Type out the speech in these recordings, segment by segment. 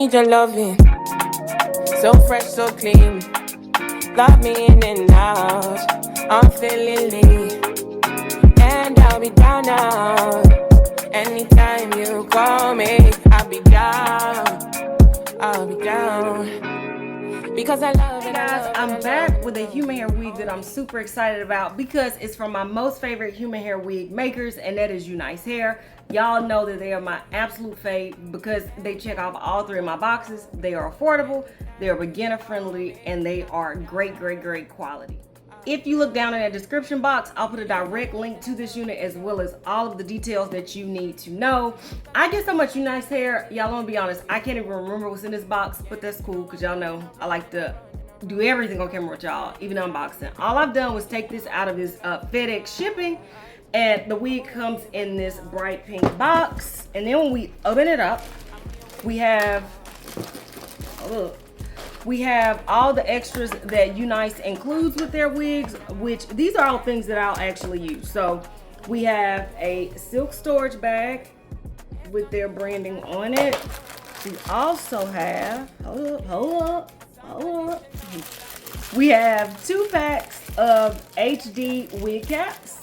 Need your loving, so fresh, so clean. Love me in and out, unfailingly. And I'll be down now. Anytime you call me, I'll be down. I'll be down. Because I love it. Hey guys, I'm back with a human hair wig that I'm super excited about because it's from my most favorite human hair wig makers, and that is Unice Hair. Y'all know that they are my absolute fave because they check off all three of my boxes. They are affordable, they are beginner friendly, and they are great quality. If you look down in the description box, I'll put a direct link to this unit as well as all of the details that you need to know. I get so much Unice Hair, y'all, I'm gonna be honest, I can't even remember what's in this box, but that's cool because y'all know I like to do everything on camera with y'all, even unboxing. All I've done was take this out of this FedEx shipping, and the wig comes in this bright pink box. And then when we open it up, we have, we have all the extras that Unice includes with their wigs, which these are all things that I'll actually use. So we have a silk storage bag with their branding on it. We also have, hold up. We have 2 packs of HD wig caps.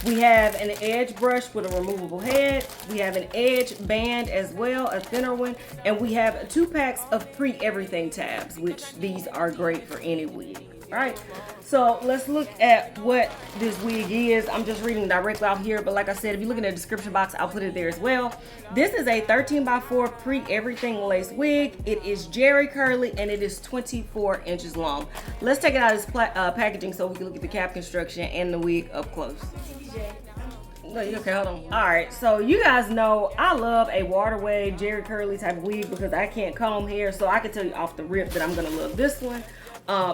We have an edge brush with a removable head. We have an edge band as well, a thinner one. And we have 2 packs of pre-everything tabs, which these are great for any wig. All right, so let's look at what this wig is. I'm just reading directly out here, but like I said, if you look in the description box, I'll put it there as well. This is a 13x4 pre-everything lace wig. It is Jerry curly and it is 24 inches long. Let's take it out of this packaging so we can look at the cap construction and the wig up close. Okay, hold on. All right, so you guys know I love a waterway Jerry curly type of wig because I can't comb hair, so I can tell you off the rip that I'm gonna love this one.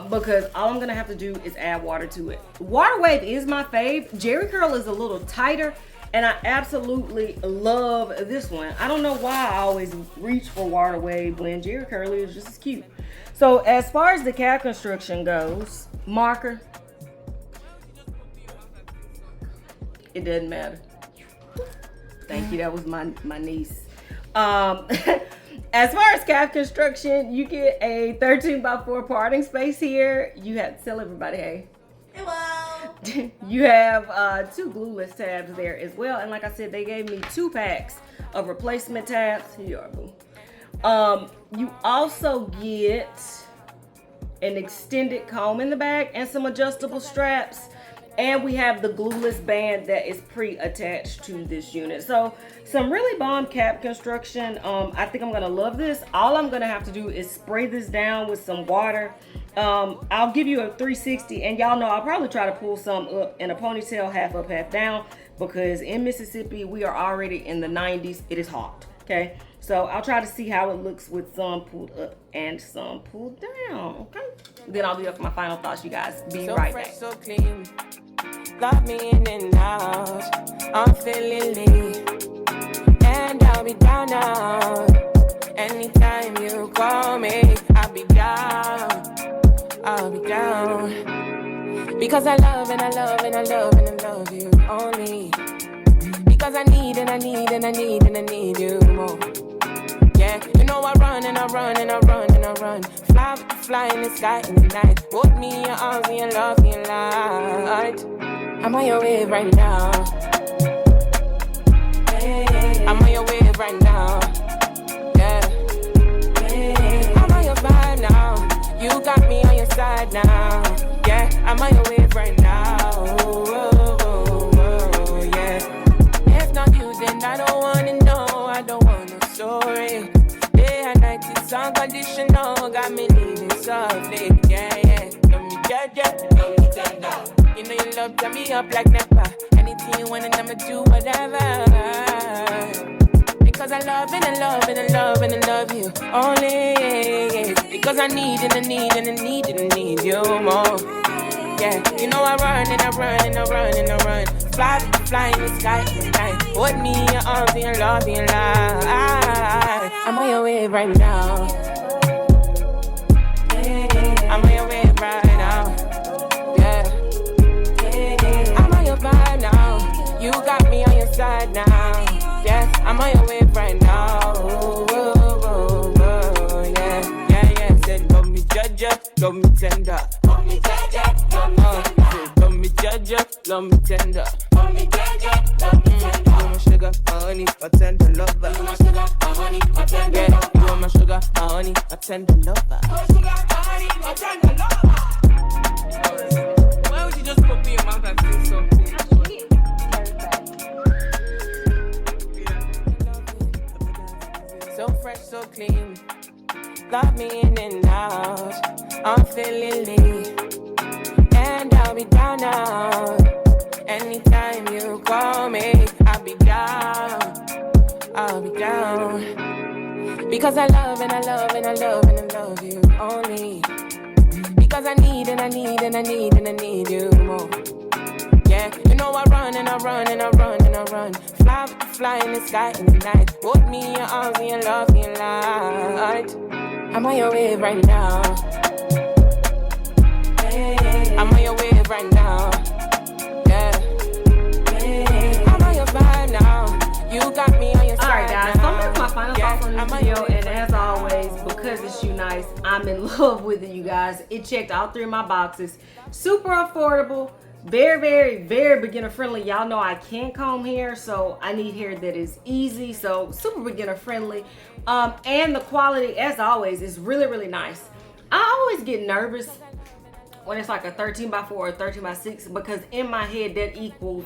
Because all I'm gonna have to do is add water to it. Water wave is my fave. Jerry curl is a little tighter, and I absolutely love this one. I don't know why I always reach for water wave when Jerry curly is just as cute. So as far as the cap construction goes, marker, it doesn't matter. Thank you, that was my niece. As far as cap construction, you get a 13x4 parting space here. You have to tell everybody, hey. Hello. You have 2 glueless tabs there as well. And like I said, they gave me 2 packs of replacement tabs. Here you are, boo. You also get an extended comb in the back and some adjustable straps. And we have the glueless band that is pre-attached to this unit. So some really bomb cap construction. I think I'm gonna love this. All I'm gonna have to do is spray this down with some water. I'll give you a 360, and y'all know I'll probably try to pull some up in a ponytail, half up, half down, because in Mississippi, we are already in the 90s. It is hot, okay? So I'll try to see how it looks with some pulled up and some pulled down, okay? Then I'll be up for my final thoughts, you guys. Be right back. So clean. Love me in and out, unfailingly. And I'll be down now. Anytime you call me, I'll be down. I'll be down. Because I love and I love and I love and I love you only. Because I need and I need and I need and I need you more. Yeah, you know I run and I run and I run and I run. Fly in the sky in the night. Hold me in your arms and your love and your light. I'm on your wave right now. I'm on your wave right now. Yeah. I'm on your vibe now. You got me on your side now. Yeah, I'm on your wave right now. Oh, yeah. If not you, then I don't wanna know. I don't want no story. Day and night, it's unconditional. Got me living softly. Yeah. Love me, yeah. Love me, tender. You know you love to me up like never. Anything you want and I'ma do whatever. Because I love and I love and I love and I love you only. Because I need and I need and I need and I need you more. Yeah, you know I run and I run and I run and I run. Fly in the sky at night. Hold me in your arms and your love and your light. I'm on your wave right now. I'm on your wave right now. Vibe now. You got me on your side now. Yes, I'm on your wave right now. love me tender. Love me jaja, love me tender. Love me jaja, love me tender. Love me jaja, love me tender. You my sugar, my honey, my tender lover. You my sugar, my honey, my tender lover. You are my sugar, my honey, my tender lover. My sugar, my honey, my tender lover. Why would you just put me in your mouth and say something? So fresh, so clean. Love me in and out. I'm feeling lean. And I'll be down now. Anytime you call me, I'll be down. I'll be down. Because I love and I love and I love and I love you only. Because I need and I need and I need and I need you more. Yeah, you know I run and I run and I run and I run. Fly in the sky in the night. Hold me in your arms and your love and your light. I'm on your wave right now. I'm on your wave right now. Yeah. I'm on your vibe now. You got me on your side. Alright guys, so now. I'm making my final thoughts on this video, and as always, because it's Unice, I'm in love with it, you guys. It checked all 3 of my boxes. Super affordable. Very, very, very beginner friendly. Y'all know I can't comb hair, so I need hair that is easy. So super beginner friendly. And the quality, as always, is really, really nice. I always get nervous when it's like a 13x4 or 13x6 because in my head that equals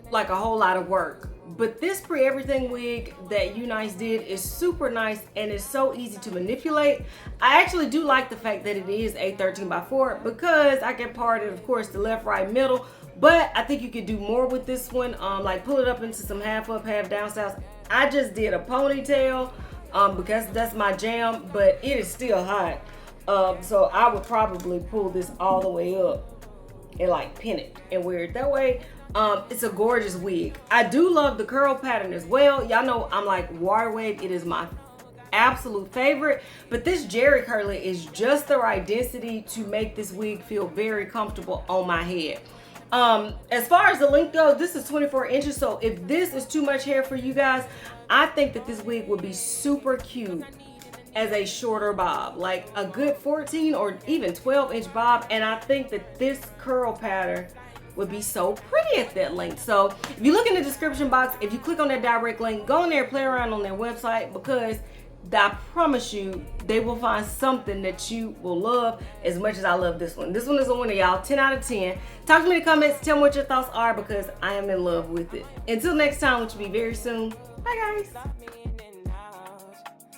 like a whole lot of work. But this pre-everything wig that Unice did is super nice and it's so easy to manipulate. I actually do like the fact that it is a 13x4 because I can part it, of course, the left, right, middle. But I think you could do more with this one, like pull it up into some half up, half down styles. I just did a ponytail because that's my jam, but it is still hot. So I would probably pull this all the way up and like pin it and wear it that way. It's a gorgeous wig. I do love the curl pattern as well. Y'all know I'm like water wave. It is my absolute favorite. But this Jerry curly is just the right density to make this wig feel very comfortable on my head. As far as the length goes, this is 24 inches. So if this is too much hair for you guys, I think that this wig would be super cute as a shorter bob, like a good 14 or even 12-inch bob. And I think that this curl pattern would be so pretty at that length. So if you look in the description box, if you click on that direct link, go in there, play around on their website, because I promise you they will find something that you will love as much as I love this one. This one is a winner, y'all. 10 out of 10. Talk to me in the comments, tell me what your thoughts are, because I am in love with it. Until next time, which will be very soon. Bye guys.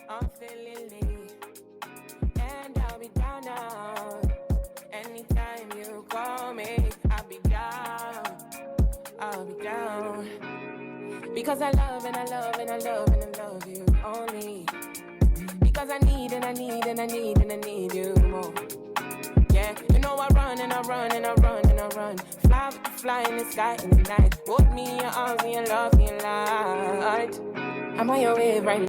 I'm feeling lean, and I'll be down now. Anytime you call me, I'll be down. Because I love and I love and I love and I love you only. Because I need and I need and I need and I need you more. Yeah, you know I run and I run and I run and I run. Fly in the sky in the night. Hold me in your arms and your love and your light. I'm on your wave right now.